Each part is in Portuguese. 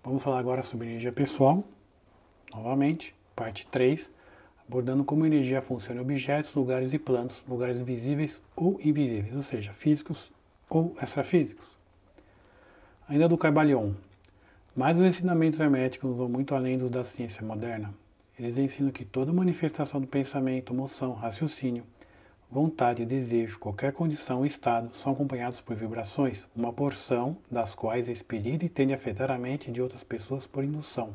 Vamos falar agora sobre energia pessoal, novamente, parte 3, abordando como a energia funciona em objetos, lugares e planos, lugares visíveis ou invisíveis, ou seja, físicos ou extrafísicos. Ainda do Caibalion, mas os ensinamentos herméticos vão muito além dos da ciência moderna. Eles ensinam que toda manifestação do pensamento, emoção, raciocínio, vontade e desejo, qualquer condição ou estado, são acompanhados por vibrações, uma porção das quais é expelida e tende a afetar a mente de outras pessoas por indução.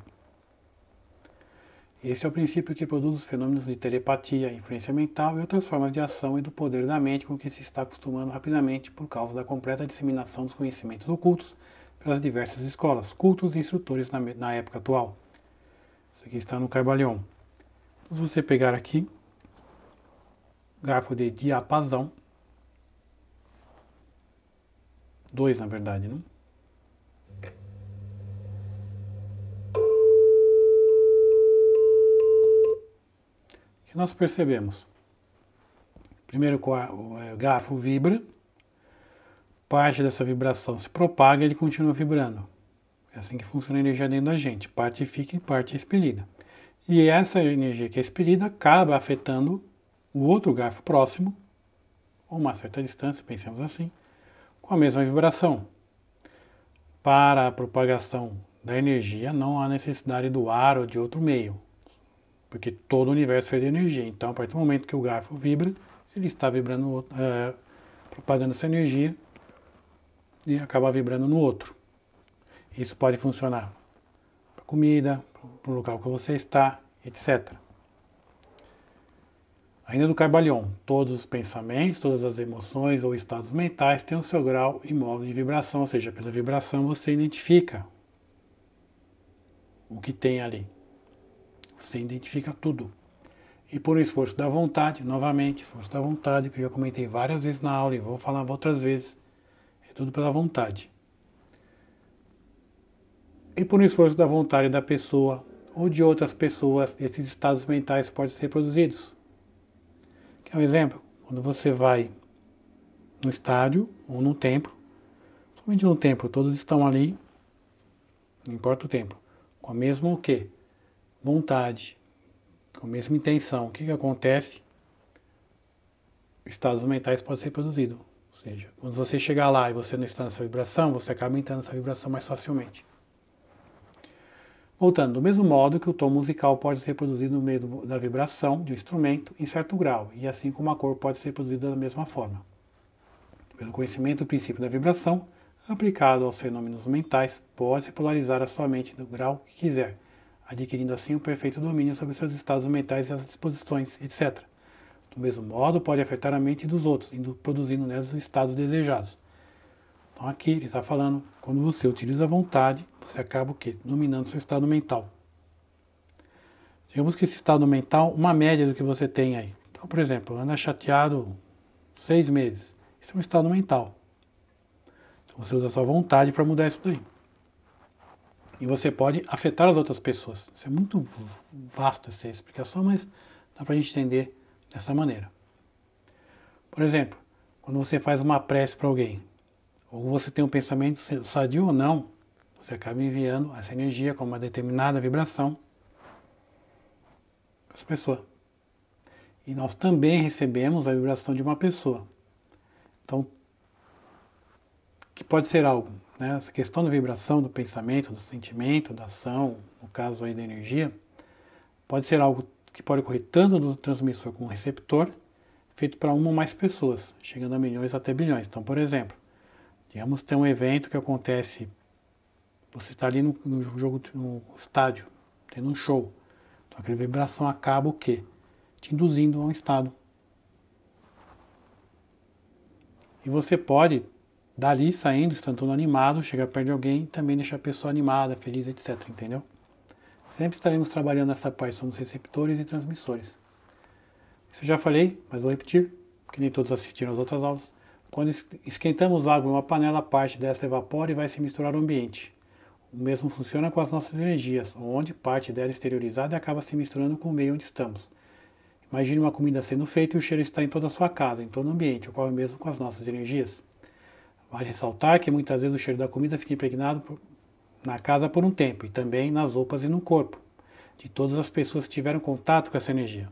Esse é o princípio que produz os fenômenos de telepatia, influência mental e outras formas de ação e do poder da mente com que se está acostumando rapidamente por causa da completa disseminação dos conhecimentos ocultos pelas diversas escolas, cultos e instrutores na época atual. Isso aqui está no Caibalion. Então, se você pegar aqui, garfo de diapasão, 2 na verdade, né? O que nós percebemos? Primeiro, o garfo vibra, parte dessa vibração se propaga e ele continua vibrando. É assim que funciona a energia dentro da gente, parte fica e parte é expelida. E essa energia que é expelida acaba afetando o outro garfo próximo, a uma certa distância, pensemos assim, com a mesma vibração. Para a propagação da energia não há necessidade do ar ou de outro meio, porque todo o universo é de energia. Então, a partir do momento que o garfo vibra, ele está vibrando, propagando essa energia e acaba vibrando no outro. Isso pode funcionar para comida, para o local que você está, etc. Ainda do Caibalion, todos os pensamentos, todas as emoções ou estados mentais têm o seu grau e modo de vibração, ou seja, pela vibração você identifica o que tem ali. Você identifica tudo. E por um esforço da vontade, novamente, esforço da vontade, que eu já comentei várias vezes na aula e vou falar outras vezes, é tudo pela vontade. E por um esforço da vontade da pessoa ou de outras pessoas, esses estados mentais podem ser produzidos. Quer um exemplo? Quando você vai no estádio ou no templo, somente no templo, todos estão ali, não importa o templo, com a mesma o quê? Vontade, com a mesma intenção. O que acontece? Estados mentais podem ser produzidos. Ou seja, quando você chegar lá e você não está nessa vibração, você acaba entrando nessa vibração mais facilmente. Voltando, do mesmo modo que o tom musical pode ser produzido no meio da vibração de um instrumento em certo grau, e assim como a cor pode ser produzida da mesma forma. Pelo conhecimento do princípio da vibração, aplicado aos fenômenos mentais, pode-se polarizar a sua mente do grau que quiser, adquirindo assim um perfeito domínio sobre seus estados mentais e as disposições, etc. Do mesmo modo, pode afetar a mente dos outros, produzindo neles os estados desejados. Então aqui ele está falando, quando você utiliza a vontade, você acaba o quê? Dominando seu estado mental. Digamos que esse estado mental, uma média do que você tem aí. Então, por exemplo, anda chateado 6 meses. Isso é um estado mental. Então você usa a sua vontade para mudar isso daí. E você pode afetar as outras pessoas. Isso é muito vasto essa explicação, mas dá para a gente entender dessa maneira. Por exemplo, quando você faz uma prece para alguém, ou você tem um pensamento sadio ou não, você acaba enviando essa energia com uma determinada vibração para essa pessoa. E nós também recebemos a vibração de uma pessoa. Então, que pode ser algo, né? Essa questão da vibração, do pensamento, do sentimento, da ação, no caso aí da energia, pode ser algo que pode ocorrer tanto do transmissor como receptor, feito para uma ou mais pessoas, chegando a milhões até bilhões. Então, por exemplo, digamos que tem um evento que acontece, você está ali no jogo, no estádio, tendo um show. Então aquela vibração acaba o quê? Te induzindo a um estado. E você pode, dali saindo, estando todo animado, chegar perto de alguém e também deixar a pessoa animada, feliz, etc. Entendeu? Sempre estaremos trabalhando nessa parte, somos receptores e transmissores. Isso eu já falei, mas vou repetir, porque nem todos assistiram às outras aulas. Quando esquentamos água em uma panela, parte dessa evapora e vai se misturar ao ambiente. O mesmo funciona com as nossas energias, onde parte dela é exteriorizada e acaba se misturando com o meio onde estamos. Imagine uma comida sendo feita e o cheiro está em toda a sua casa, em todo o ambiente, ocorre o mesmo com as nossas energias. Vale ressaltar que muitas vezes o cheiro da comida fica impregnado na casa por um tempo e também nas roupas e no corpo de todas as pessoas que tiveram contato com essa energia.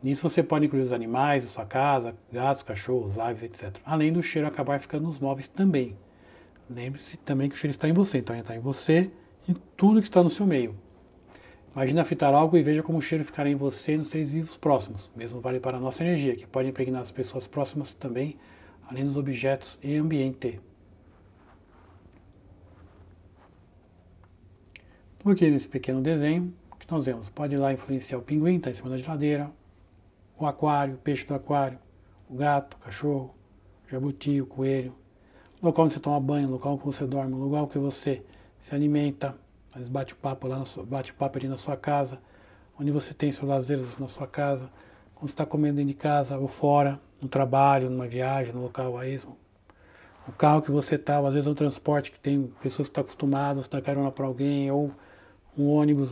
Nisso você pode incluir os animais da sua casa, gatos, cachorros, aves, etc. Além do cheiro acabar ficando nos móveis também. Lembre-se também que o cheiro está em você, então está em você e tudo que está no seu meio. Imagina fritar algo e veja como o cheiro ficará em você e nos seres vivos próximos. Mesmo vale para a nossa energia, que pode impregnar as pessoas próximas também, além dos objetos e ambiente. Então aqui nesse pequeno desenho, o que nós vemos? Pode ir lá influenciar o pinguim, está em cima da geladeira, o aquário, o peixe do aquário, o gato, o cachorro, o jabuti, o coelho, o local onde você toma banho, o local onde você dorme, o local que você se alimenta, às vezes bate-papo ali na sua casa, onde você tem seus lazeres na sua casa, quando você está comendo dentro de casa ou fora, no trabalho, numa viagem, no local a esmo. O carro que você está, às vezes é um transporte que tem pessoas que estão acostumadas a dar carona para alguém, ou um ônibus,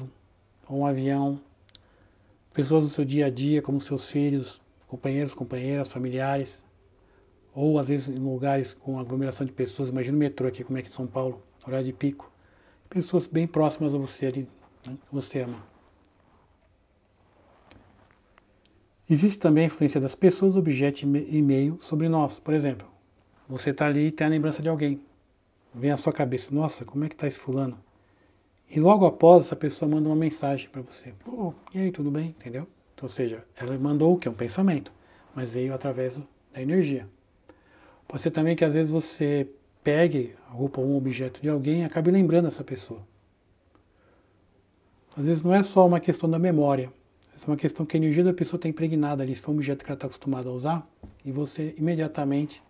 ou um avião. Pessoas do seu dia a dia, como seus filhos, companheiros, companheiras, familiares, ou às vezes em lugares com aglomeração de pessoas. Imagina o metrô aqui, como é que é São Paulo, horário de pico. Pessoas bem próximas a você ali, né, que você ama. Existe também a influência das pessoas, objetos e meio sobre nós. Por exemplo, você está ali e tem a lembrança de alguém. Vem à sua cabeça, nossa, como é que está esse fulano? E logo após, essa pessoa manda uma mensagem para você. Pô, e aí, tudo bem? Entendeu? Então, ou seja, ela mandou o que? Um pensamento, mas veio através da energia. Pode ser também que às vezes você pegue a roupa ou um objeto de alguém e acabe lembrando essa pessoa. Às vezes não é só uma questão da memória, é uma questão que a energia da pessoa está impregnada ali. Se for um objeto que ela está acostumada a usar, e você imediatamente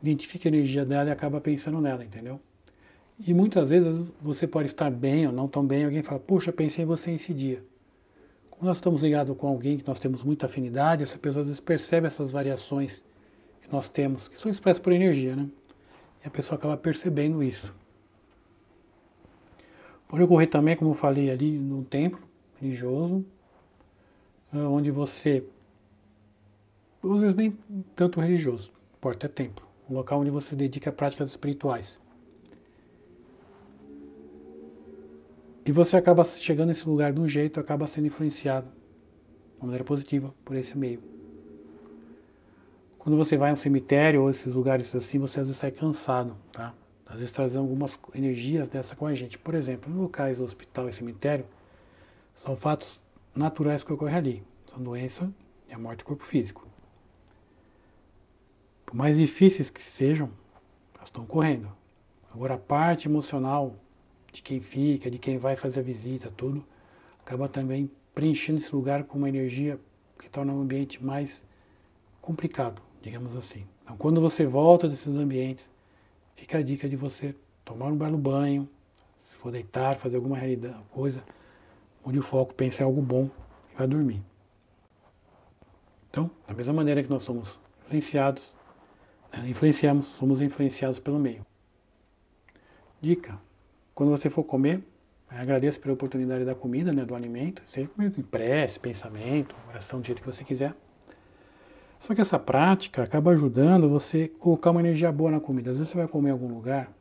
identifica a energia dela e acaba pensando nela, entendeu? E muitas vezes você pode estar bem ou não tão bem, alguém fala, puxa, pensei em você esse dia. Quando nós estamos ligados com alguém que nós temos muita afinidade, essa pessoa às vezes percebe essas variações que nós temos, que são expressas por energia, né? E a pessoa acaba percebendo isso. Pode ocorrer também, como eu falei ali, no templo religioso, onde você, às vezes nem tanto religioso, importa é templo, um local onde você dedica a práticas espirituais. E você acaba chegando nesse lugar de um jeito, acaba sendo influenciado de uma maneira positiva por esse meio. Quando você vai a um cemitério ou esses lugares assim, você às vezes sai cansado, tá? Às vezes trazendo algumas energias dessa com a gente. Por exemplo, em locais do hospital e cemitério, são fatos naturais que ocorrem ali. São doença e a morte do corpo físico. Por mais difíceis que sejam, elas estão ocorrendo. Agora a parte emocional de quem fica, de quem vai fazer a visita, tudo, acaba também preenchendo esse lugar com uma energia que torna o ambiente mais complicado, digamos assim. Então, quando você volta desses ambientes, fica a dica de você tomar um belo banho, se for deitar, fazer alguma coisa, onde o foco pense em algo bom e vai dormir. Então, da mesma maneira que nós somos influenciados, somos influenciados pelo meio. Dica: quando você for comer, agradeça pela oportunidade da comida, né, do alimento, seja em prece, pensamento, oração, do jeito que você quiser. Só que essa prática acaba ajudando você a colocar uma energia boa na comida. Às vezes você vai comer em algum lugar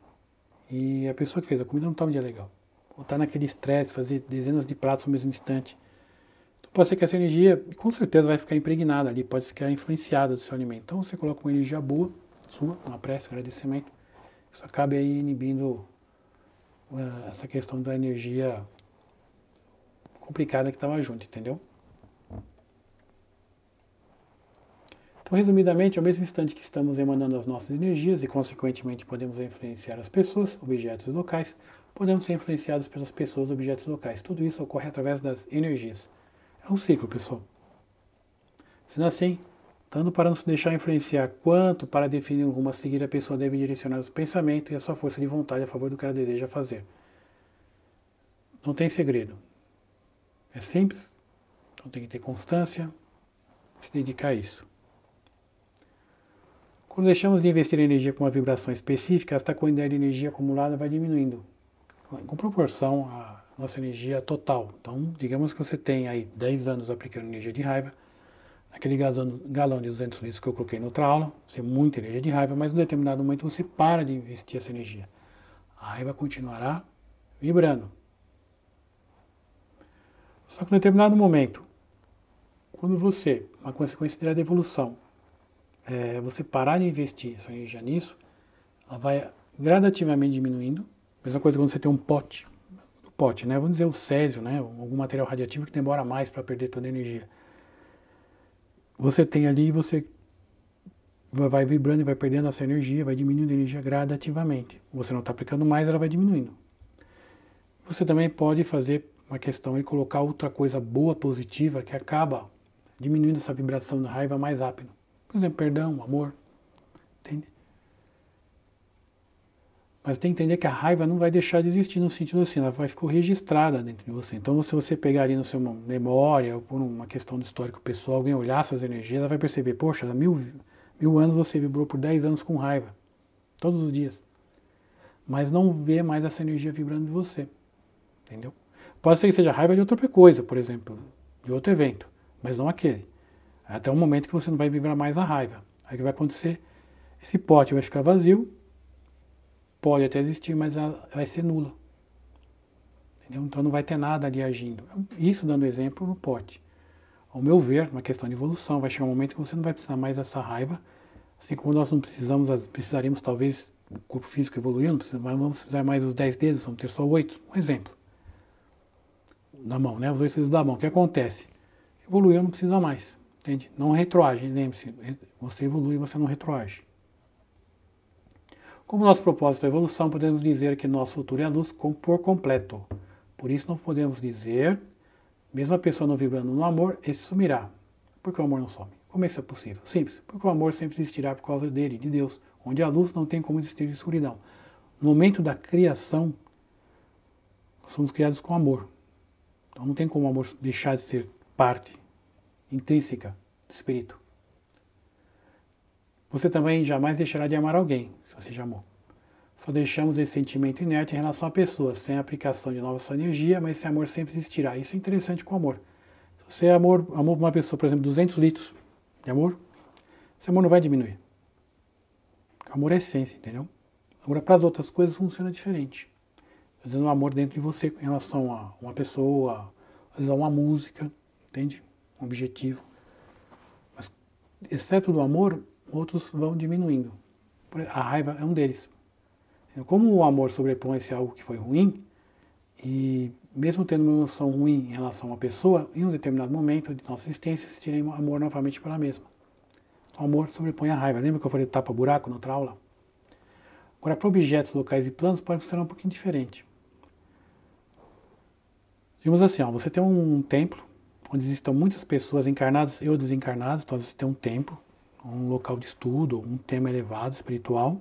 e a pessoa que fez a comida não está um dia legal. Ou está naquele estresse, fazer dezenas de pratos no mesmo instante. Então pode ser que essa energia, com certeza, vai ficar impregnada ali, pode ficar influenciada do seu alimento. Então você coloca uma energia boa, sua, uma prece, um agradecimento. Isso acaba aí inibindo essa questão da energia complicada que estava junto, entendeu? Então, resumidamente, ao mesmo instante que estamos emanando as nossas energias e, consequentemente, podemos influenciar as pessoas, objetos e locais, podemos ser influenciados pelas pessoas, objetos e locais. Tudo isso ocorre através das energias. É um ciclo, pessoal. Sendo assim, tanto para não se deixar influenciar, quanto para definir um rumo a seguir, a pessoa deve direcionar o pensamento e a sua força de vontade a favor do que ela deseja fazer. Não tem segredo. É simples, então tem que ter constância, se dedicar a isso. Quando deixamos de investir energia com uma vibração específica, esta quantidade de energia acumulada vai diminuindo, com proporção à nossa energia total. Então, digamos que você tem aí 10 anos aplicando energia de raiva, aquele galão de 200 litros que eu coloquei na outra aula, você tem muita energia de raiva, mas em um determinado momento você para de investir essa energia. A raiva continuará vibrando. Só que em determinado momento, quando você, uma consequência direta da evolução, você parar de investir sua energia nisso, ela vai gradativamente diminuindo. Mesma coisa quando você tem um pote, né? Vamos dizer o césio, né? Algum material radioativo que demora mais para perder toda a energia. Você tem ali e você vai vibrando e vai perdendo essa energia, vai diminuindo a energia gradativamente. Você não está aplicando mais, ela vai diminuindo. Você também pode fazer uma questão e colocar outra coisa boa, positiva, que acaba diminuindo essa vibração da raiva mais rápido. Por exemplo, perdão, amor. Entende? Mas tem que entender que a raiva não vai deixar de existir no sentido assim, ela vai ficar registrada dentro de você. Então, se você pegar ali na sua memória, ou por uma questão do histórico pessoal, alguém olhar suas energias, ela vai perceber, poxa, há mil anos você vibrou por 10 anos com raiva. Todos os dias. Mas não vê mais essa energia vibrando de você. Entendeu? Pode ser que seja raiva de outra coisa, por exemplo, de outro evento, mas não aquele. Até o momento que você não vai vibrar mais a raiva. Aí o que vai acontecer? Esse pote vai ficar vazio, pode até existir, mas ela vai ser nula. Entendeu? Então não vai ter nada ali agindo. Isso dando exemplo no pote. Ao meu ver, uma questão de evolução, vai chegar um momento que você não vai precisar mais dessa raiva, assim como nós não precisaríamos talvez, o corpo físico evoluindo, vamos precisar mais dos 10 dedos, vamos ter só 8. Um exemplo. Da mão, né? Os 8 dedos da mão. O que acontece? Evoluiu, não precisa mais. Entende? Não retroage, lembre-se. Você evolui, você não retroage. Como nosso propósito é a evolução, podemos dizer que nosso futuro é a luz por completo. Por isso não podemos dizer, mesmo a pessoa não vibrando no amor, esse sumirá. Por que o amor não some? Como isso é possível? Simples. Porque o amor sempre existirá por causa dele, de Deus. Onde a luz não tem como existir escuridão. No momento da criação, nós somos criados com amor. Então não tem como o amor deixar de ser parte intrínseca do espírito. Você também jamais deixará de amar alguém, se você já amou. Só deixamos esse sentimento inerte em relação à pessoa, sem a aplicação de nova energia, mas esse amor sempre existirá. Isso é interessante com o amor. Se você amou uma pessoa, por exemplo, 200 litros de amor, esse amor não vai diminuir. Porque o amor é essência, entendeu? Agora, para as outras coisas, funciona diferente. Às vezes, um amor dentro de você em relação a uma pessoa, às vezes a uma música, entende? Um objetivo. Mas, exceto do amor, outros vão diminuindo. A raiva é um deles. Como o amor sobrepõe-se a algo que foi ruim, e mesmo tendo uma emoção ruim em relação a uma pessoa, em um determinado momento de nossa existência, existirá amor novamente pela mesma. O amor sobrepõe a raiva. Lembra que eu falei tapa-buraco na outra aula? Agora, para objetos, locais e planos, pode funcionar um pouquinho diferente. Digamos assim, você tem um templo, onde existam muitas pessoas encarnadas e ou desencarnadas, então você tem um templo, um local de estudo, um tema elevado, espiritual.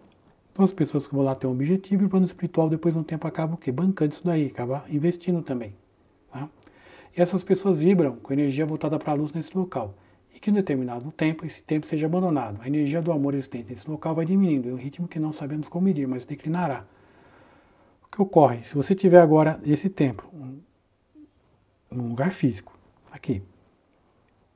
Então as pessoas que vão lá têm um objetivo e o plano espiritual depois de um tempo acaba o quê? Bancando isso daí, acaba investindo também. Tá? E essas pessoas vibram com energia voltada para a luz nesse local. E que em determinado tempo, esse tempo seja abandonado. A energia do amor existente nesse local vai diminuindo, em um ritmo que não sabemos como medir, mas declinará. O que ocorre? Se você tiver agora esse templo, num lugar físico, aqui,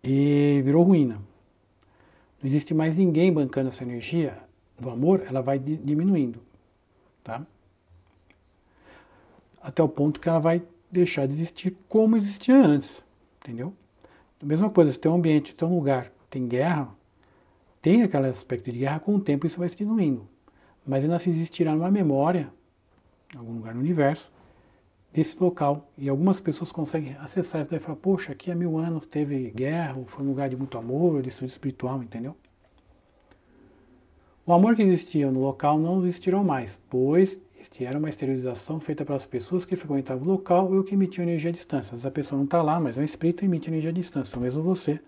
e virou ruína, não existe mais ninguém bancando essa energia do amor, ela vai diminuindo, tá? Até o ponto que ela vai deixar de existir como existia antes, entendeu? A mesma coisa, se tem um ambiente, se tem um lugar, tem guerra, tem aquele aspecto de guerra, com o tempo isso vai se diluindo. Mas ainda existirá uma memória, em algum lugar no universo, desse local. E algumas pessoas conseguem acessar isso daí e falar, poxa, aqui há 1000 anos teve guerra, ou foi um lugar de muito amor, de estudo espiritual, entendeu? O amor que existia no local não existirá mais, pois este era uma esterilização feita pelas pessoas que frequentavam o local ou que emitiam energia à distância. Às vezes a pessoa não está lá, mas é um espírito e emite energia à distância. Ou mesmo você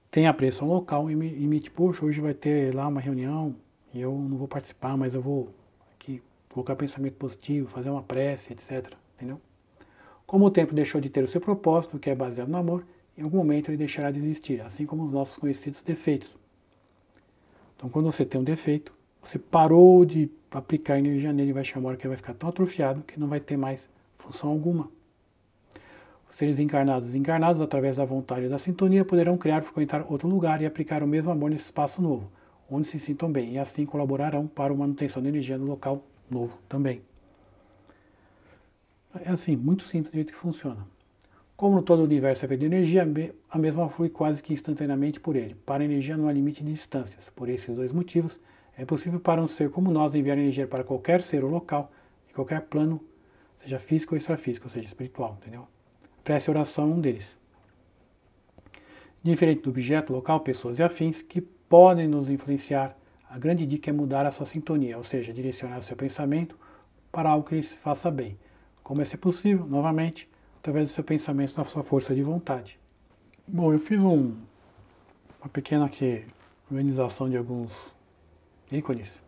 tem apreço ao local e emite, poxa, hoje vai ter lá uma reunião e eu não vou participar, mas eu vou aqui colocar pensamento positivo, fazer uma prece, etc. Entendeu? Como o tempo deixou de ter o seu propósito, que é baseado no amor, em algum momento ele deixará de existir, assim como os nossos conhecidos defeitos. Então, quando você tem um defeito, você parou de aplicar energia nele, vai chegar uma hora que ele vai ficar tão atrofiado que não vai ter mais função alguma. Os seres encarnados e desencarnados, através da vontade e da sintonia, poderão criar, frequentar outro lugar e aplicar o mesmo amor nesse espaço novo, onde se sintam bem, e assim colaborarão para a manutenção da energia no local novo também. É assim, muito simples do jeito que funciona. Como todo o universo é feito de energia, a mesma flui quase que instantaneamente por ele. Para a energia não há limite de distâncias. Por esses dois motivos, é possível para um ser como nós enviar energia para qualquer ser ou local, em qualquer plano, seja físico ou extrafísico, ou seja, espiritual, entendeu? Prece e oração é um deles. Diferente do objeto, local, pessoas e afins que podem nos influenciar, a grande dica é mudar a sua sintonia, ou seja, direcionar o seu pensamento para algo que lhes faça bem. Como é ser possível? Novamente, através do seu pensamento, da sua força de vontade. Bom, eu fiz uma pequena organização de alguns ícones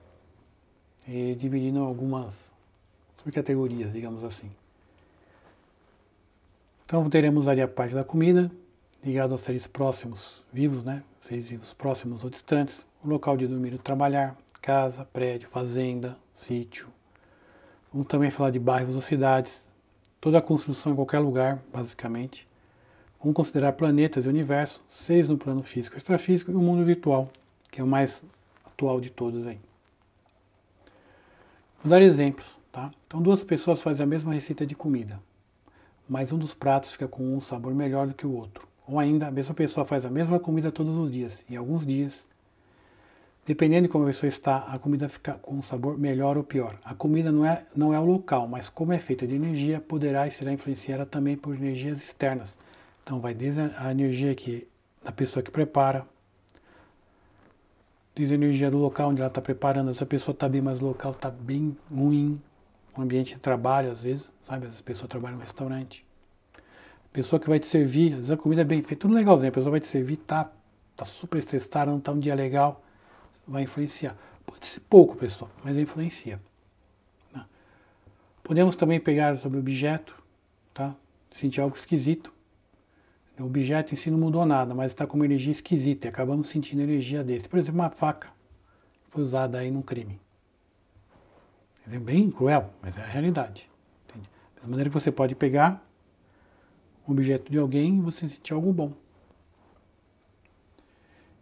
e dividindo algumas subcategorias, digamos assim. Então teremos ali a parte da comida, ligado aos seres próximos, vivos, né? Seres vivos próximos ou distantes, o local de dormir e trabalhar, casa, prédio, fazenda, sítio. Vamos também falar de bairros ou cidades, toda a construção em qualquer lugar, basicamente. Vamos considerar planetas e universo, seres no plano físico e extrafísico e o mundo virtual, que é o mais atual de todos aí. Vou dar exemplos, tá? Então duas pessoas fazem a mesma receita de comida, mas um dos pratos fica com um sabor melhor do que o outro. Ou ainda, a mesma pessoa faz a mesma comida todos os dias, e alguns dias, dependendo de como a pessoa está, a comida fica com um sabor melhor ou pior. A comida não é o local, mas como é feita de energia, poderá e será influenciada também por energias externas. Então vai desde a energia da pessoa que prepara, desde a energia do local onde ela está preparando. Se a pessoa está bem, mas o local está bem ruim, o ambiente de trabalho às vezes, sabe? Às vezes a pessoa trabalha em um restaurante. A pessoa que vai te servir, às vezes a comida é bem feita, tudo legalzinho, a pessoa vai te servir, tá super estressada, não está um dia legal, vai influenciar. Pode ser pouco, pessoal, mas influencia. Né? Podemos também pegar sobre o objeto, tá? Sentir algo esquisito. O objeto em si não mudou nada, mas está com uma energia esquisita e acabamos sentindo energia desse. Por exemplo, uma faca foi usada aí num crime. É bem cruel, mas é a realidade. Entende? Da mesma maneira que você pode pegar um objeto de alguém e você sentir algo bom.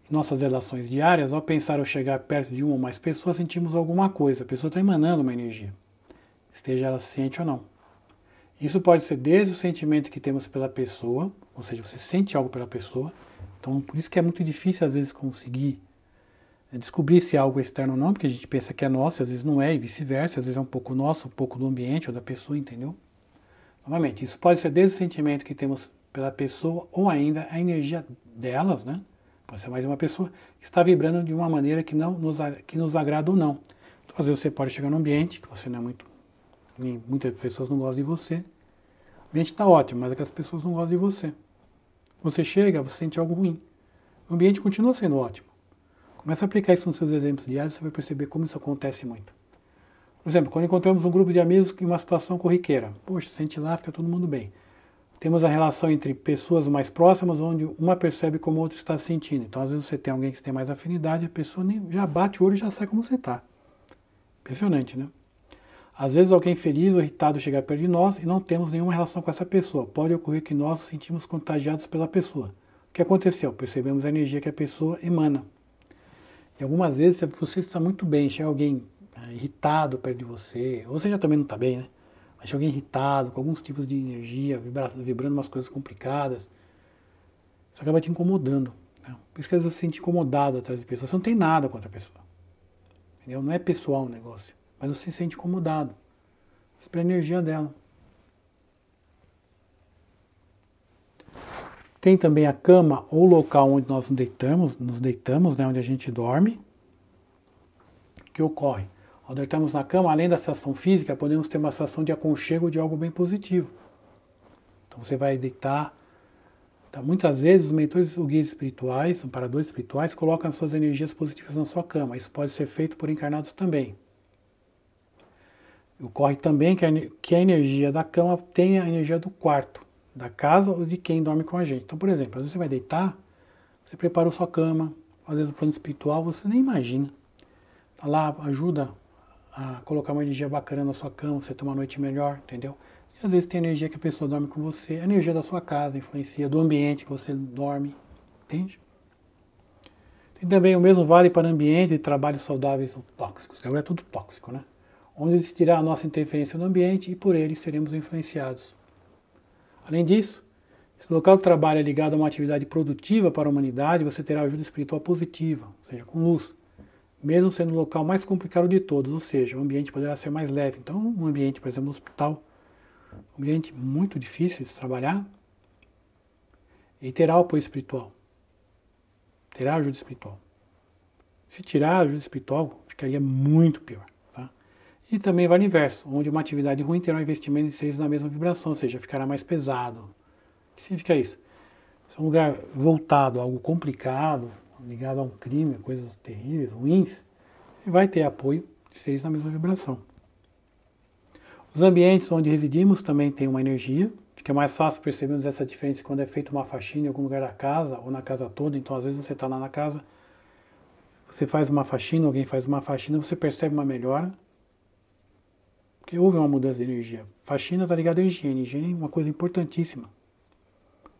Em nossas relações diárias, ao pensar ou chegar perto de uma ou mais pessoas, sentimos alguma coisa. A pessoa está emanando uma energia, esteja ela ciente ou não. Isso pode ser desde o sentimento que temos pela pessoa, ou seja, você sente algo pela pessoa. Então, por isso que é muito difícil, às vezes, conseguir descobrir se é algo externo ou não, porque a gente pensa que é nosso, às vezes não é, e vice-versa. Às vezes é um pouco nosso, um pouco do ambiente ou da pessoa, entendeu? Novamente, isso pode ser desde o sentimento que temos pela pessoa ou ainda a energia delas, né? Pode ser mais de uma pessoa que está vibrando de uma maneira que nos agrada ou não. Então, às vezes você pode chegar num ambiente que você não é muitas pessoas não gostam de você. O ambiente está ótimo, mas aquelas pessoas não gostam de você. Você chega, você sente algo ruim. O ambiente continua sendo ótimo. Começa a aplicar isso nos seus exemplos diários, você vai perceber como isso acontece muito. Por exemplo, quando encontramos um grupo de amigos em uma situação corriqueira, poxa, sente lá, fica todo mundo bem. Temos a relação entre pessoas mais próximas, onde uma percebe como o outro está se sentindo. Então, às vezes você tem alguém que tem mais afinidade, a pessoa já bate o olho e já sabe como você está. Impressionante, né? Às vezes alguém feliz ou irritado chega perto de nós e não temos nenhuma relação com essa pessoa. Pode ocorrer que nós nos sentimos contagiados pela pessoa. O que aconteceu? Percebemos a energia que a pessoa emana. E algumas vezes você está muito bem, chega alguém irritado perto de você, ou você já também não está bem, né? Mas chega alguém irritado, com alguns tipos de energia, vibrando umas coisas complicadas, isso acaba te incomodando. Né? Por isso que às vezes você se sente incomodado atrás de pessoas. Você não tem nada contra a pessoa. Entendeu? Não é pessoal o negócio. Mas você se sente incomodado. Isso é a energia dela. Tem também a cama ou local onde nós nos deitamos, né, onde a gente dorme. O que ocorre? Ao deitarmos na cama, além da sensação física, podemos ter uma sensação de aconchego de algo bem positivo. Então você vai deitar. Então, muitas vezes os mentores ou guias espirituais, amparadores espirituais, colocam as suas energias positivas na sua cama. Isso pode ser feito por encarnados também. Ocorre também que a energia da cama tenha a energia do quarto, da casa ou de quem dorme com a gente. Então, por exemplo, às vezes você vai deitar, você preparou sua cama, às vezes o plano espiritual você nem imagina. Tá lá, ajuda a colocar uma energia bacana na sua cama, você ter uma noite melhor, entendeu? E às vezes tem energia que a pessoa dorme com você, a energia da sua casa influencia, do ambiente que você dorme, entende? Tem também o mesmo vale para ambiente de trabalhos saudáveis ou tóxicos, que agora é tudo tóxico, né? onde existirá a nossa interferência no ambiente e por ele seremos influenciados. Além disso, se o local de trabalho é ligado a uma atividade produtiva para a humanidade, você terá ajuda espiritual positiva, ou seja, com luz, mesmo sendo o local mais complicado de todos, ou seja, o ambiente poderá ser mais leve. Então, um ambiente, por exemplo, no hospital, um ambiente muito difícil de se trabalhar, ele terá o apoio espiritual, terá ajuda espiritual. Se tirar a ajuda espiritual, ficaria muito pior. Tá? E também vale o inverso, onde uma atividade ruim terá um investimento em seres na mesma vibração, ou seja, ficará mais pesado. O que significa isso? Se é um lugar voltado a algo complicado, ligado a um crime, coisas terríveis, ruins, ele vai ter apoio de seres na mesma vibração. Os ambientes onde residimos também têm uma energia. Fica mais fácil percebermos essa diferença quando é feita uma faxina em algum lugar da casa ou na casa toda. Então, às vezes você está lá na casa, você faz uma faxina, alguém faz uma faxina, você percebe uma melhora, porque houve uma mudança de energia. Faxina está ligada à higiene. Higiene é uma coisa importantíssima,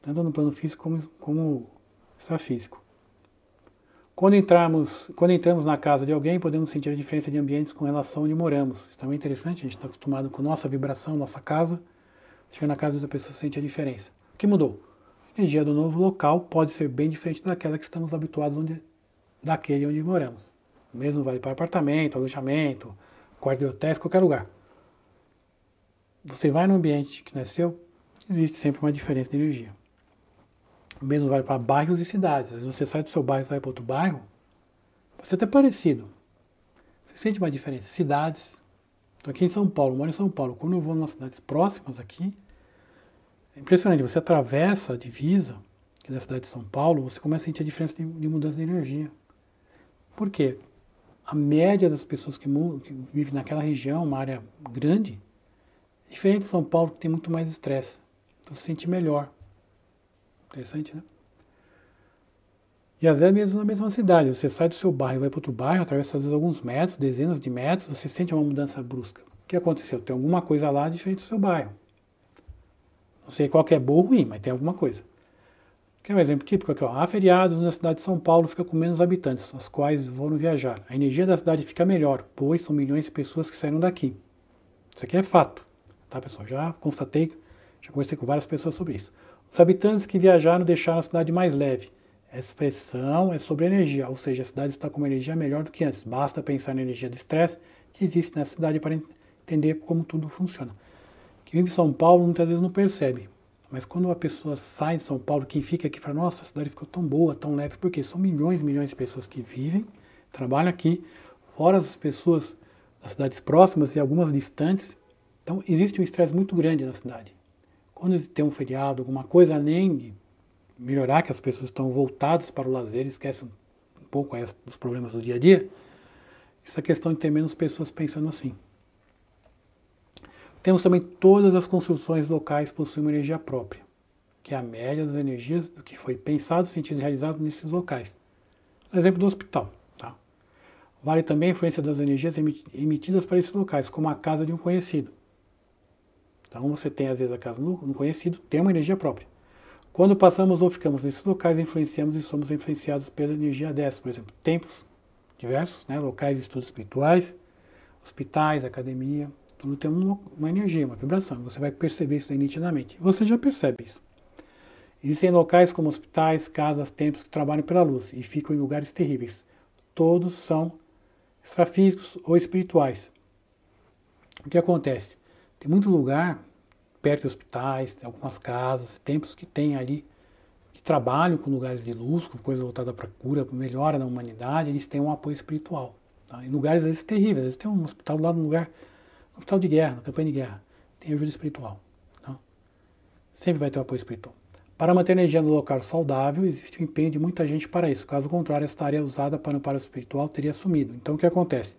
tanto no plano físico como extrafísico. Quando entramos na casa de alguém, podemos sentir a diferença de ambientes com relação a onde moramos. Isso também é interessante, a gente está acostumado com nossa vibração, nossa casa. Chega na casa da pessoa, sente a diferença. O que mudou? A energia do novo local pode ser bem diferente daquela que estamos habituados daquele onde moramos. O mesmo vale para apartamento, alojamento, quarto de hotéis, qualquer lugar. Você vai no ambiente que não é seu, existe sempre uma diferença de energia. O mesmo vale para bairros e cidades. Às vezes você sai do seu bairro e vai para outro bairro, pode ser até parecido. Você sente uma diferença. Cidades. Estou aqui em São Paulo, moro em São Paulo. Quando eu vou nas cidades próximas aqui, é impressionante. Você atravessa a divisa da cidade de São Paulo, você começa a sentir a diferença de mudança de energia. Por quê? A média das pessoas que vivem naquela região, uma área grande, é diferente de São Paulo, que tem muito mais estresse. Então você se sente melhor. Interessante, né? E às vezes mesmo na mesma cidade, você sai do seu bairro e vai para outro bairro, atravessa às vezes alguns metros, dezenas de metros, você sente uma mudança brusca. O que aconteceu? Tem alguma coisa lá diferente do seu bairro. Não sei qual que é boa ou ruim, mas tem alguma coisa. Quer um exemplo típico aqui? Ó. Há feriados na cidade de São Paulo, fica com menos habitantes, as quais vão viajar. A energia da cidade fica melhor, pois são milhões de pessoas que saíram daqui. Isso aqui é fato, tá, pessoal? Já constatei, já conversei com várias pessoas sobre isso. Os habitantes que viajaram deixaram a cidade mais leve. Essa expressão é sobre energia, ou seja, a cidade está com uma energia melhor do que antes. Basta pensar na energia do estresse que existe nessa cidade para entender como tudo funciona. Quem vive em São Paulo muitas vezes não percebe, mas quando uma pessoa sai de São Paulo, quem fica aqui fala, nossa, a cidade ficou tão boa, tão leve, porque são milhões e milhões de pessoas que vivem, trabalham aqui, fora as pessoas das cidades próximas e algumas distantes. Então existe um estresse muito grande na cidade. Quando tem um feriado, alguma coisa, além de melhorar, que as pessoas estão voltadas para o lazer, esquecem um pouco dos problemas do dia a dia, essa questão de ter menos pessoas pensando assim. Temos também todas as construções locais possuem uma energia própria, que é a média das energias do que foi pensado, sentido e realizado nesses locais. No exemplo do hospital. Tá? Vale também a influência das energias emitidas para esses locais, como a casa de um conhecido. Então você tem às vezes a casa de um conhecido, tem uma energia própria. Quando passamos ou ficamos nesses locais, influenciamos e somos influenciados pela energia dessa. Por exemplo, templos diversos, né, locais de estudos espirituais, hospitais, academia, tudo tem uma energia, uma vibração. Você vai perceber isso nitidamente. Você já percebe isso. Existem locais como hospitais, casas, templos que trabalham pela luz e ficam em lugares terríveis. Todos são extrafísicos ou espirituais. O que acontece? Tem muito lugar perto de hospitais, tem algumas casas, templos que tem ali, que trabalham com lugares de luz, com coisa voltada para cura, para melhora da humanidade, eles têm um apoio espiritual. Tá? Em lugares às vezes terríveis, às vezes tem um hospital lá no lugar, no hospital de guerra, na campanha de guerra, tem ajuda espiritual. Tá? Sempre vai ter um apoio espiritual. Para manter a energia no local saudável, existe o empenho de muita gente para isso. Caso contrário, esta área usada para o amparo espiritual teria sumido. Então o que acontece?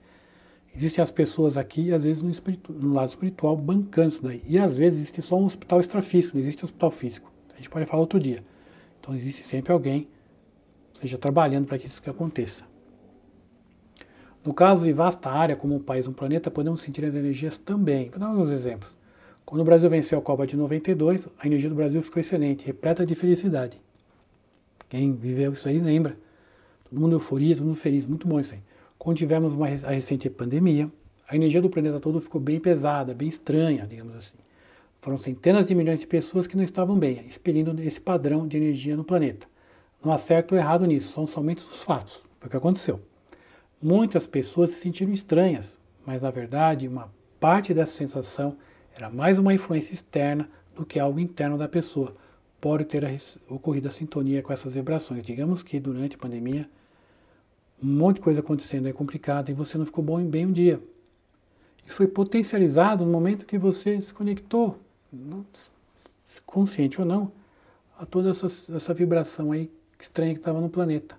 Existem as pessoas aqui, às vezes no lado espiritual, bancando isso daí. E às vezes existe só um hospital extrafísico, não existe hospital físico. A gente pode falar outro dia. Então existe sempre alguém, seja trabalhando para que isso aconteça. No caso de vasta área, como um país, um planeta, podemos sentir as energias também. Vou dar alguns exemplos. Quando o Brasil venceu a Copa de 92, a energia do Brasil ficou excelente, repleta de felicidade. Quem viveu isso aí lembra. Todo mundo euforia, todo mundo feliz, muito bom isso aí. Quando tivemos a recente pandemia, a energia do planeta todo ficou bem pesada, bem estranha, digamos assim. Foram centenas de milhões de pessoas que não estavam bem, expelindo esse padrão de energia no planeta. Não há certo ou errado nisso, são somente os fatos. Foi o que aconteceu. Muitas pessoas se sentiram estranhas, mas na verdade uma parte dessa sensação era mais uma influência externa do que algo interno da pessoa. Pode ter ocorrido a sintonia com essas vibrações. Digamos que durante a pandemia, um monte de coisa acontecendo é complicada e você não ficou bem um dia. Isso foi potencializado no momento que você se conectou, consciente ou não, a toda essa vibração aí estranha que estava no planeta.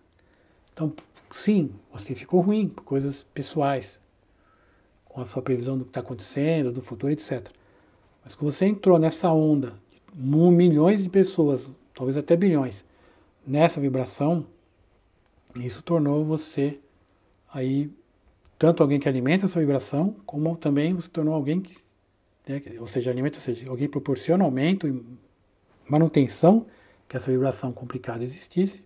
Então, sim, você ficou ruim por coisas pessoais, com a sua previsão do que está acontecendo, do futuro, etc. Mas quando você entrou nessa onda, milhões de pessoas, talvez até bilhões, nessa vibração, isso tornou você aí tanto alguém que alimenta essa vibração, como também você tornou alguém que, ou seja, alguém proporciona aumento e manutenção que essa vibração complicada existisse.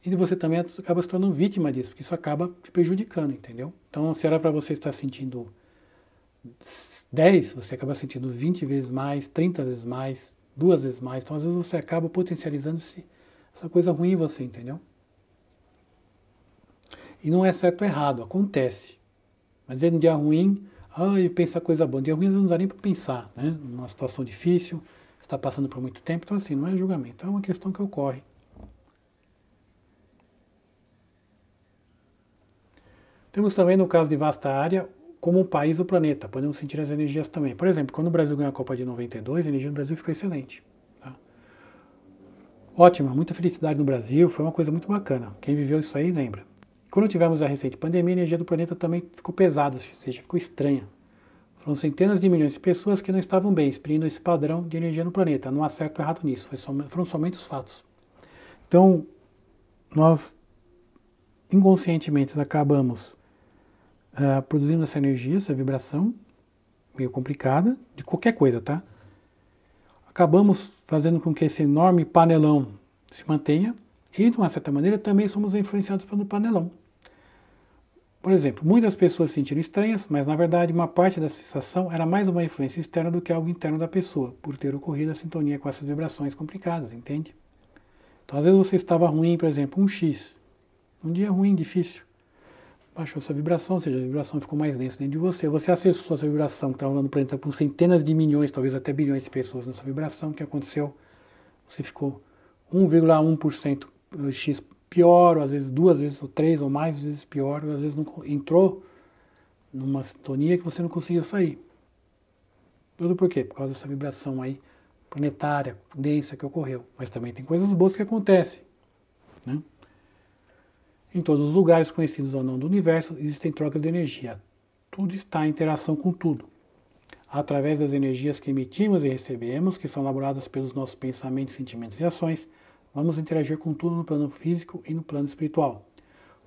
E você também acaba se tornando vítima disso, porque isso acaba te prejudicando, entendeu? Então, se era para você estar sentindo 10, você acaba sentindo 20 vezes mais, 30 vezes mais, 2 vezes mais. Então, às vezes, você acaba potencializando essa coisa ruim em você, entendeu? E não é certo ou errado, acontece. Mas no dia ruim, pensa coisa boa. No dia ruim, não dá nem para pensar, né? Numa situação difícil, está passando por muito tempo. Então, assim, não é julgamento, é uma questão que ocorre. Temos também, no caso de vasta área, como um país ou planeta, podemos sentir as energias também. Por exemplo, quando o Brasil ganhou a Copa de 92, a energia do Brasil ficou excelente. Tá? Ótima, muita felicidade no Brasil, foi uma coisa muito bacana. Quem viveu isso aí lembra. Quando tivemos a recente pandemia, a energia do planeta também ficou pesada, ou seja, ficou estranha. Foram centenas de milhões de pessoas que não estavam bem, exprimindo esse padrão de energia no planeta. Não há certo ou errado nisso, foram somente os fatos. Então, nós inconscientemente acabamos produzindo essa energia, essa vibração, meio complicada, de qualquer coisa, tá? Acabamos fazendo com que esse enorme panelão se mantenha e, de uma certa maneira, também somos influenciados pelo panelão. Por exemplo, muitas pessoas se sentiram estranhas, mas, na verdade, uma parte da sensação era mais uma influência externa do que algo interno da pessoa, por ter ocorrido a sintonia com essas vibrações complicadas, entende? Então, às vezes você estava ruim, por exemplo, um X, um dia ruim, difícil, baixou sua vibração, ou seja, a vibração ficou mais densa dentro de você. Você acessou essa vibração que estava lá no planeta por centenas de milhões, talvez até bilhões de pessoas nessa vibração. O que aconteceu? Você ficou 1,1% X pior, ou às vezes 2 vezes, ou 3 ou mais vezes pior, ou às vezes não entrou numa sintonia que você não conseguia sair. Tudo por quê? Por causa dessa vibração aí planetária, densa que ocorreu. Mas também tem coisas boas que acontecem, né? Em todos os lugares, conhecidos ou não do universo, existem trocas de energia. Tudo está em interação com tudo. Através das energias que emitimos e recebemos, que são elaboradas pelos nossos pensamentos, sentimentos e ações, vamos interagir com tudo no plano físico e no plano espiritual.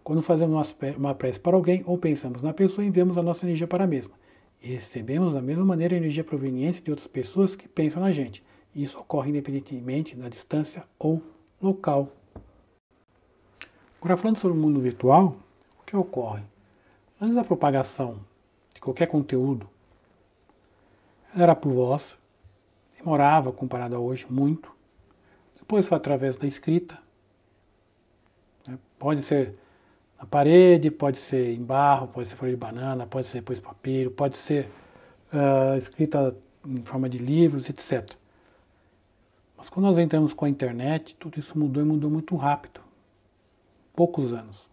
Quando fazemos uma prece para alguém ou pensamos na pessoa, enviamos a nossa energia para a mesma. E recebemos da mesma maneira a energia proveniente de outras pessoas que pensam na gente. Isso ocorre independentemente da distância ou local. Agora, falando sobre o mundo virtual, o que ocorre? Antes da propagação de qualquer conteúdo, era por voz, demorava, comparado a hoje, muito. Depois foi através da escrita. Pode ser na parede, pode ser em barro, pode ser folha de banana, pode ser depois papiro, pode ser escrita em forma de livros, etc. Mas quando nós entramos com a internet, tudo isso mudou e mudou muito rápido. Poucos anos.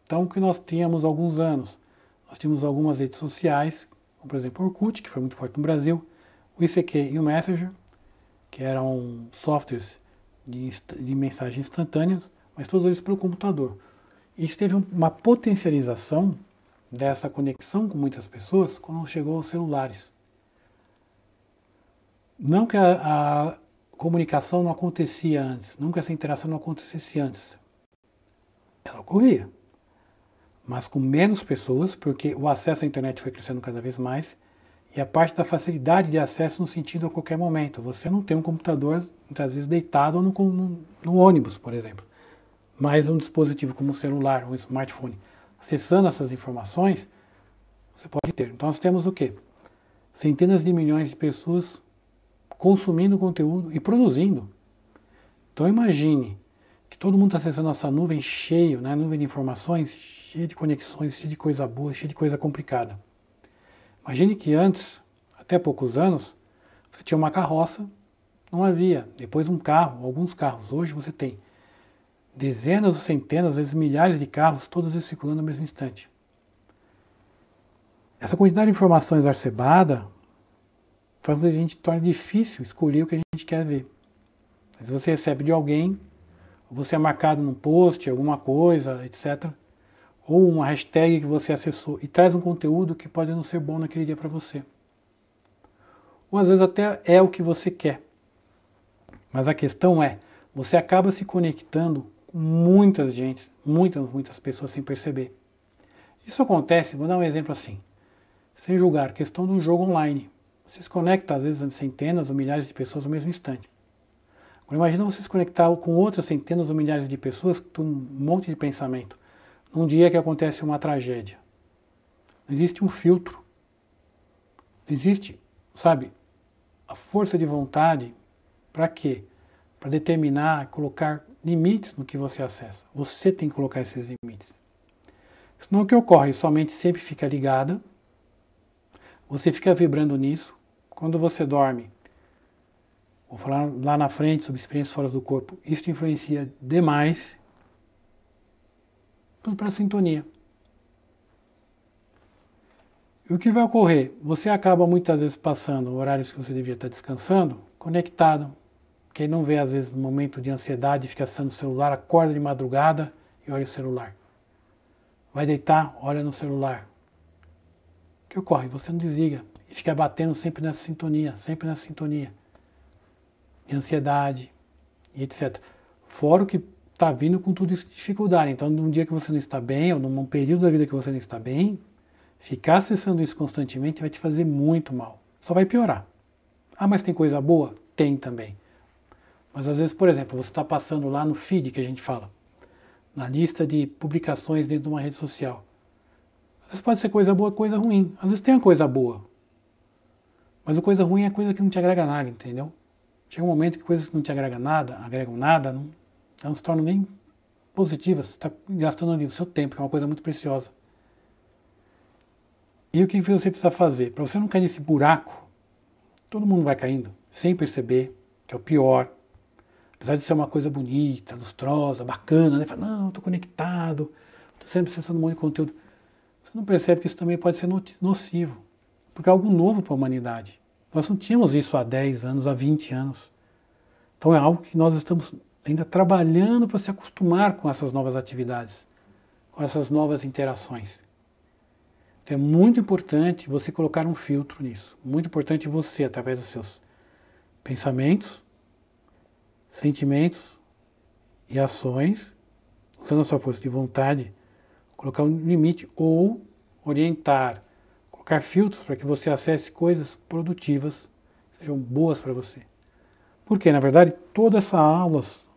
Então, o que nós tínhamos há alguns anos? Nós tínhamos algumas redes sociais, como por exemplo o Orkut, que foi muito forte no Brasil, o ICQ e o Messenger, que eram softwares de mensagens instantâneas, mas todos eles pelo computador. Isso teve uma potencialização dessa conexão com muitas pessoas quando chegou aos celulares. Não que a comunicação não acontecia antes, não que essa interação não acontecesse antes. Ela ocorria, mas com menos pessoas, porque o acesso à internet foi crescendo cada vez mais, e a parte da facilidade de acesso no sentido a qualquer momento. Você não tem um computador, muitas vezes, deitado no ônibus, por exemplo, mas um dispositivo como um celular, um smartphone, acessando essas informações, você pode ter. Então nós temos o quê? Centenas de milhões de pessoas consumindo conteúdo e produzindo. Então imagine que todo mundo está acessando essa nuvem cheio, né? Nuvem de informações, cheia de conexões, cheia de coisa boa, cheia de coisa complicada. Imagine que antes, até poucos anos, você tinha uma carroça, não havia. Depois um carro, alguns carros. Hoje você tem dezenas ou centenas, às vezes milhares de carros, todos eles circulando no mesmo instante. Essa quantidade de informação exacerbada faz com que a gente torne difícil escolher o que a gente quer ver. Se você recebe de alguém, ou você é marcado num post, alguma coisa, etc., ou uma hashtag que você acessou e traz um conteúdo que pode não ser bom naquele dia para você. Ou às vezes até é o que você quer. Mas a questão é, você acaba se conectando com muitas gente, muitas pessoas sem perceber. Isso acontece, vou dar um exemplo assim, sem julgar, questão de um jogo online. Você se conecta às vezes a centenas ou milhares de pessoas no mesmo instante. Agora imagina você se conectar com outras centenas ou milhares de pessoas com um monte de pensamento. Num dia que acontece uma tragédia. Não existe um filtro. Não existe, sabe, a força de vontade para quê? Para determinar, colocar limites no que você acessa. Você tem que colocar esses limites. Senão o que ocorre? Sua mente sempre fica ligada, você fica vibrando nisso. Quando você dorme, vou falar lá na frente sobre experiências fora do corpo, isso te influencia demais. Tudo para sintonia. E o que vai ocorrer? Você acaba muitas vezes passando horários que você devia estar descansando, conectado. Quem não vê, às vezes, no momento de ansiedade, fica acessando o celular, acorda de madrugada e olha o celular. Vai deitar, olha no celular. O que ocorre? Você não desliga e fica batendo sempre nessa sintonia, de ansiedade e etc. Fora o que está vindo com tudo isso de dificuldade. Então, num dia que você não está bem, ou num período da vida que você não está bem, ficar acessando isso constantemente vai te fazer muito mal. Só vai piorar. Ah, mas tem coisa boa? Tem também. Mas às vezes, por exemplo, você está passando lá no feed que a gente fala, na lista de publicações dentro de uma rede social. Às vezes pode ser coisa boa, coisa ruim. Às vezes tem uma coisa boa. Mas a coisa ruim é coisa que não te agrega nada, entendeu? Chega um momento que coisas que não te agregam nada, não se tornam nem positivas. Você está gastando ali o seu tempo, que é uma coisa muito preciosa. E o que você precisa fazer? Para você não cair nesse buraco, todo mundo vai caindo, sem perceber, que é o pior. Apesar de ser uma coisa bonita, lustrosa, bacana, né? Fala, não, estou conectado, estou sempre acessando um monte de conteúdo. Você não percebe que isso também pode ser nocivo, porque é algo novo para a humanidade. Nós não tínhamos isso há 10 anos, há 20 anos. Então é algo que nós estamos ainda trabalhando para se acostumar com essas novas atividades, com essas novas interações. Então é muito importante você colocar um filtro nisso. Muito importante você, através dos seus pensamentos, sentimentos e ações, usando a sua força de vontade, colocar um limite ou orientar, colocar filtros para que você acesse coisas produtivas, sejam boas para você. Porque, na verdade, todas essas aulas,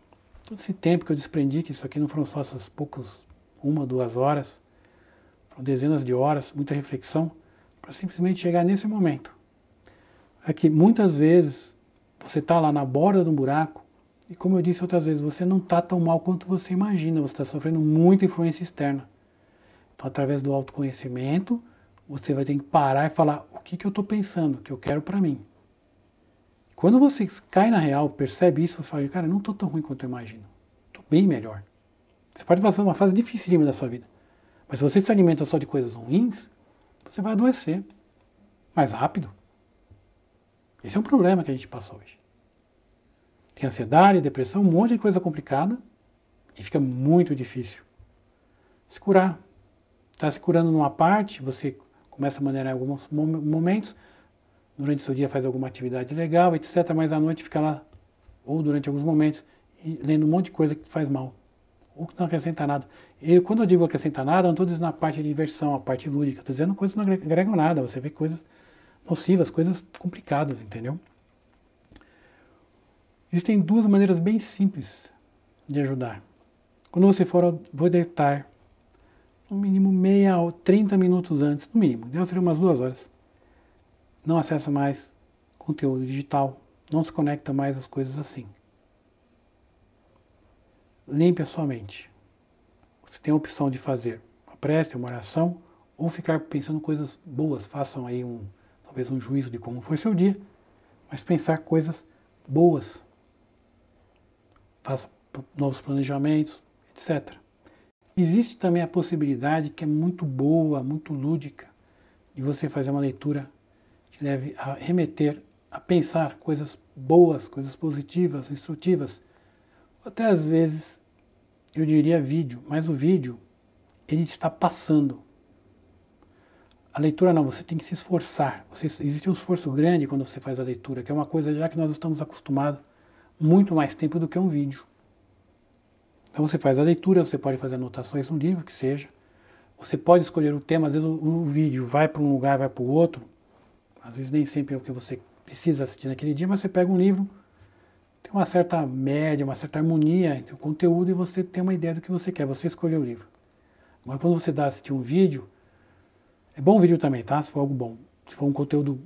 todo esse tempo que eu desprendi, que isso aqui não foram só essas poucas, 1, 2 horas, foram dezenas de horas, muita reflexão, para simplesmente chegar nesse momento. É que muitas vezes você está lá na borda do buraco, e como eu disse outras vezes, você não está tão mal quanto você imagina, você está sofrendo muita influência externa. Então, através do autoconhecimento, você vai ter que parar e falar o que eu estou pensando, o que eu quero para mim. Quando você cai na real, percebe isso, você fala, cara, eu não estou tão ruim quanto eu imagino. Estou bem melhor. Você pode passar uma fase dificílima da sua vida. Mas se você se alimenta só de coisas ruins, você vai adoecer mais rápido. Esse é um problema que a gente passa hoje. Tem ansiedade, depressão, um monte de coisa complicada e fica muito difícil se curar. Está se curando numa parte, você começa a maneirar em alguns momentos, durante o seu dia faz alguma atividade legal, etc., mas à noite fica lá, ou durante alguns momentos, lendo um monte de coisa que faz mal, ou que não acrescenta nada. E quando eu digo acrescenta nada, não estou dizendo a parte de diversão, a parte lúdica, estou dizendo coisas que não agregam nada, você vê coisas nocivas, coisas complicadas, entendeu? Existem 2 maneiras bem simples de ajudar. Quando você for deitar, no mínimo meia ou 30 minutos antes, no mínimo, deve ser umas 2 horas. Não acessa mais conteúdo digital, não se conecta mais às coisas assim. Limpe a sua mente. Você tem a opção de fazer uma prece, uma oração, ou ficar pensando coisas boas. Façam aí talvez um juízo de como foi seu dia, mas pensar coisas boas. Faça novos planejamentos, etc. Existe também a possibilidade, que é muito boa, muito lúdica, de você fazer uma leitura que leve a remeter, a pensar coisas boas, coisas positivas, instrutivas. Até às vezes, eu diria vídeo, mas o vídeo, ele está passando. A leitura não, você tem que se esforçar. Existe um esforço grande quando você faz a leitura, que é uma coisa já que nós estamos acostumados muito mais tempo do que um vídeo. Então você faz a leitura, você pode fazer anotações no livro, que seja. Você pode escolher o tema, às vezes o vídeo vai para um lugar, vai para o outro. Às vezes nem sempre é o que você precisa assistir naquele dia, mas você pega um livro, tem uma certa média, uma certa harmonia entre o conteúdo e você tem uma ideia do que você quer, você escolheu o livro. Agora quando você dá assistir um vídeo, é bom o vídeo também, tá? Se for algo bom, se for um conteúdo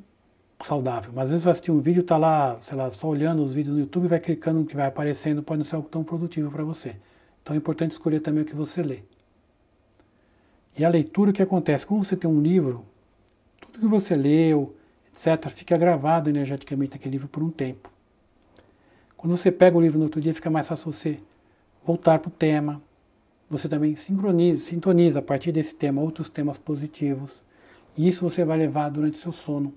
saudável. Mas às vezes você vai assistir um vídeo, tá lá, sei lá, só olhando os vídeos no YouTube, vai clicando no que vai aparecendo, pode não ser algo tão produtivo para você. Então é importante escolher também o que você lê. E a leitura, o que acontece? Quando você tem um livro, tudo que você leu, etc., fica gravado energeticamente naquele livro por um tempo. Quando você pega o livro no outro dia, fica mais fácil você voltar para o tema. Você também sintoniza a partir desse tema outros temas positivos. E isso você vai levar durante o seu sono.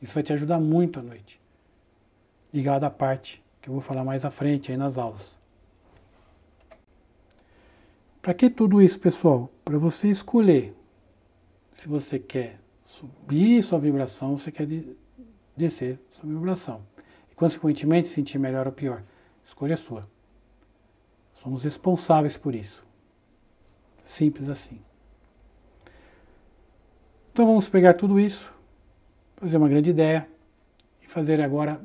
Isso vai te ajudar muito à noite. Ligado à parte que eu vou falar mais à frente aí nas aulas. Para que tudo isso, pessoal? Para você escolher se você quer subir sua vibração, você quer descer sua vibração. E consequentemente sentir melhor ou pior. Escolha sua. Somos responsáveis por isso. Simples assim. Então vamos pegar tudo isso, fazer uma grande ideia e fazer agora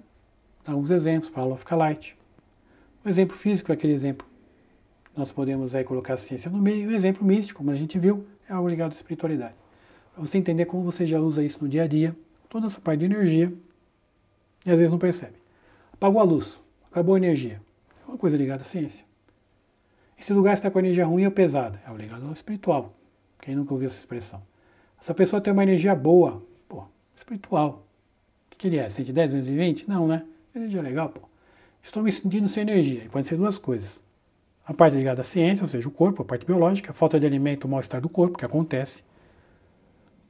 alguns exemplos para a aula ficar light. O exemplo físico é aquele exemplo. Nós podemos aí colocar a ciência no meio. O exemplo místico, como a gente viu, é algo ligado à espiritualidade. Para você entender como você já usa isso no dia a dia, toda essa parte de energia, e às vezes não percebe. Apagou a luz, acabou a energia. É uma coisa ligada à ciência. Esse lugar está com a energia ruim ou pesada? É o ligado ao espiritual. Quem nunca ouviu essa expressão? Essa pessoa tem uma energia boa, pô, espiritual. O que ele é? 110, 220? Não, né? Energia legal, pô. Estou me sentindo sem energia. E pode ser duas coisas. A parte ligada à ciência, ou seja, o corpo, a parte biológica, a falta de alimento, o mal-estar do corpo, que acontece.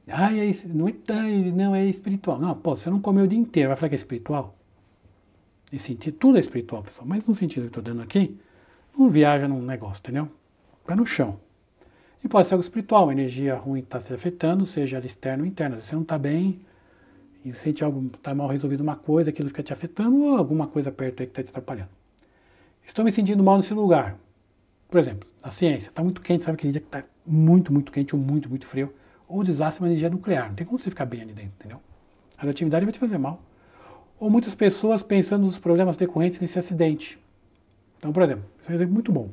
Ah, não é espiritual. Não, pô, você não comeu o dia inteiro, vai falar que é espiritual? Nesse sentido, tudo é espiritual, pessoal. Mas no sentido que eu estou dando aqui, não viaja num negócio, entendeu? Pé no chão. E pode ser algo espiritual, uma energia ruim está se afetando, seja ela externa ou interna. Você não está bem e sente algo, está mal resolvido uma coisa, aquilo fica te afetando, ou alguma coisa perto aí que está te atrapalhando. Estou me sentindo mal nesse lugar. Por exemplo, a ciência, está muito quente, sabe aquele dia que está muito, muito quente ou muito, muito frio, ou desastre, uma energia nuclear. Não tem como você ficar bem ali dentro, entendeu? A radioatividade vai te fazer mal. Ou muitas pessoas pensando nos problemas decorrentes desse acidente. Então, por exemplo, esse é um exemplo muito bom.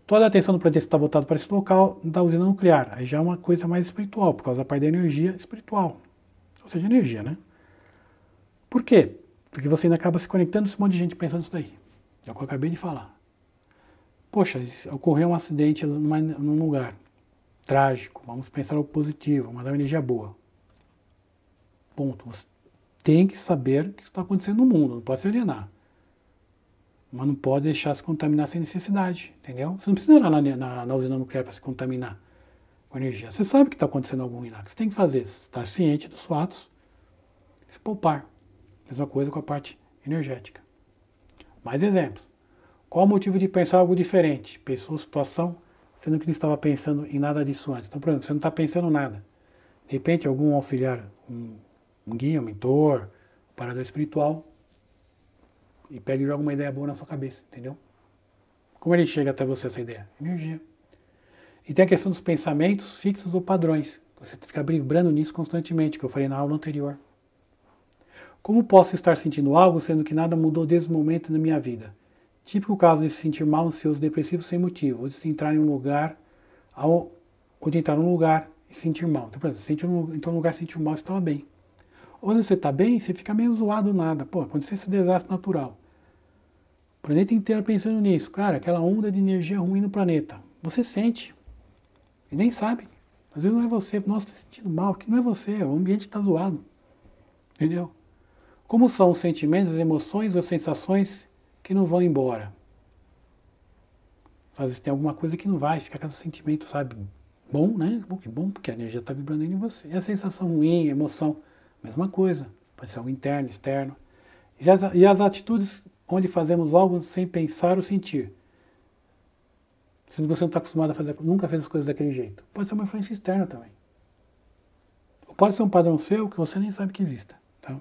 Toda a atenção do planeta está voltada para esse local da usina nuclear. Aí já é uma coisa mais espiritual, por causa da parte da energia espiritual. Ou seja, energia, né? Por quê? Porque você ainda acaba se conectando com esse monte de gente pensando isso daí. É o que eu acabei de falar. Poxa, ocorreu um acidente num lugar trágico. Vamos pensar o positivo, mandar uma energia boa. Ponto. Você tem que saber o que está acontecendo no mundo, não pode se alienar. Mas não pode deixar se contaminar sem necessidade, entendeu? Você não precisa ir lá na usina nuclear para se contaminar com energia. Você sabe que está acontecendo algo ruim lá. O que você tem que fazer? Estar ciente dos fatos, se poupar. Mesma coisa com a parte energética. Mais exemplos. Qual o motivo de pensar algo diferente? Pensou situação, sendo que não estava pensando em nada disso antes. Então, por exemplo, você não está pensando nada. De repente, algum auxiliar, um guia, um mentor, um parador espiritual, e pega e joga uma ideia boa na sua cabeça, entendeu? Como ele chega até você essa ideia? Energia. E tem a questão dos pensamentos fixos ou padrões. Você fica vibrando nisso constantemente, que eu falei na aula anterior. Como posso estar sentindo algo, sendo que nada mudou desde o momento na minha vida? Típico caso de se sentir mal, ansioso, depressivo sem motivo, ou de se entrar em um lugar ou de entrar num lugar e sentir mal. Então, por exemplo, você entrou num lugar e sentiu mal, você estava bem. Ou se você está bem, você fica meio zoado do nada. Pô, aconteceu esse desastre natural. O planeta inteiro pensando nisso. Cara, aquela onda de energia ruim no planeta. Você sente. E nem sabe. Às vezes não é você. Nossa, estou sentindo mal. Que não é você. O ambiente está zoado. Entendeu? Como são os sentimentos, as emoções, as sensações que não vão embora? Às vezes tem alguma coisa que não vai. Fica aquele sentimento, sabe? Bom, né? Bom, que bom, porque a energia está vibrando em você. E a sensação ruim, a emoção, mesma coisa. Pode ser algo interno, externo. E as atitudes onde fazemos algo sem pensar ou sentir. Se você não está acostumado a fazer, nunca fez as coisas daquele jeito. Pode ser uma influência externa também. Ou pode ser um padrão seu que você nem sabe que exista. Tá?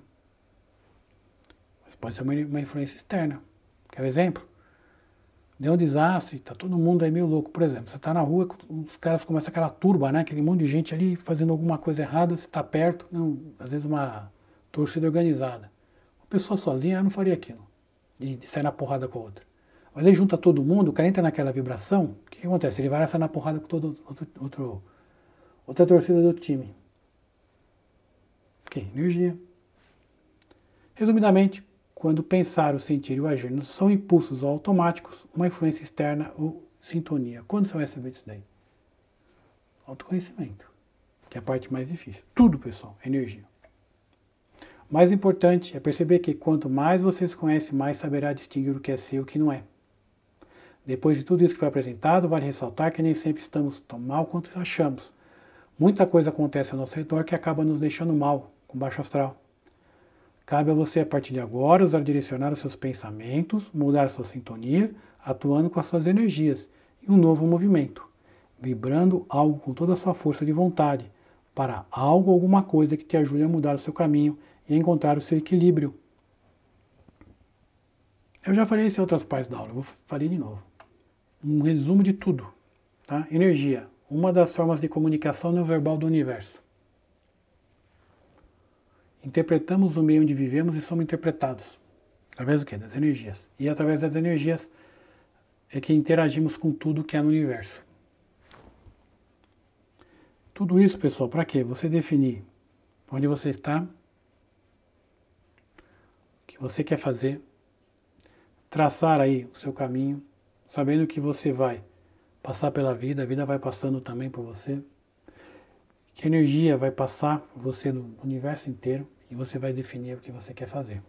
Mas pode ser uma influência externa. Quer um exemplo? Deu um desastre, tá todo mundo aí meio louco. Por exemplo, você está na rua, os caras começam aquela turba, né? Aquele monte de gente ali fazendo alguma coisa errada, você está perto, não, às vezes uma torcida organizada. Uma pessoa sozinha não faria aquilo, de sair na porrada com a outra. Mas aí junta todo mundo, o cara entra naquela vibração, o que acontece? Ele vai sair na porrada com outra torcida do time. Ok, energia. Resumidamente, quando pensar, o sentir e o agir são impulsos automáticos, uma influência externa ou sintonia. Quando você vai saber disso daí? Autoconhecimento, que é a parte mais difícil. Tudo, pessoal, é energia. O mais importante é perceber que quanto mais você se conhece, mais saberá distinguir o que é seu e o que não é. Depois de tudo isso que foi apresentado, vale ressaltar que nem sempre estamos tão mal quanto achamos. Muita coisa acontece ao nosso redor que acaba nos deixando mal, com baixo astral. Cabe a você, a partir de agora, usar direcionar os seus pensamentos, mudar sua sintonia, atuando com as suas energias, em um novo movimento, vibrando algo com toda a sua força de vontade, para algo, alguma coisa que te ajude a mudar o seu caminho e a encontrar o seu equilíbrio. Eu já falei isso em outras partes da aula, eu vou falar de novo. Um resumo de tudo. Tá? Energia, uma das formas de comunicação não verbal do universo. Interpretamos o meio onde vivemos e somos interpretados. Através do quê? Das energias. E através das energias é que interagimos com tudo que há no universo. Tudo isso, pessoal, para quê? Você definir onde você está, o que você quer fazer, traçar aí o seu caminho, sabendo que você vai passar pela vida, a vida vai passando também por você, que a energia vai passar por você no universo inteiro e você vai definir o que você quer fazer.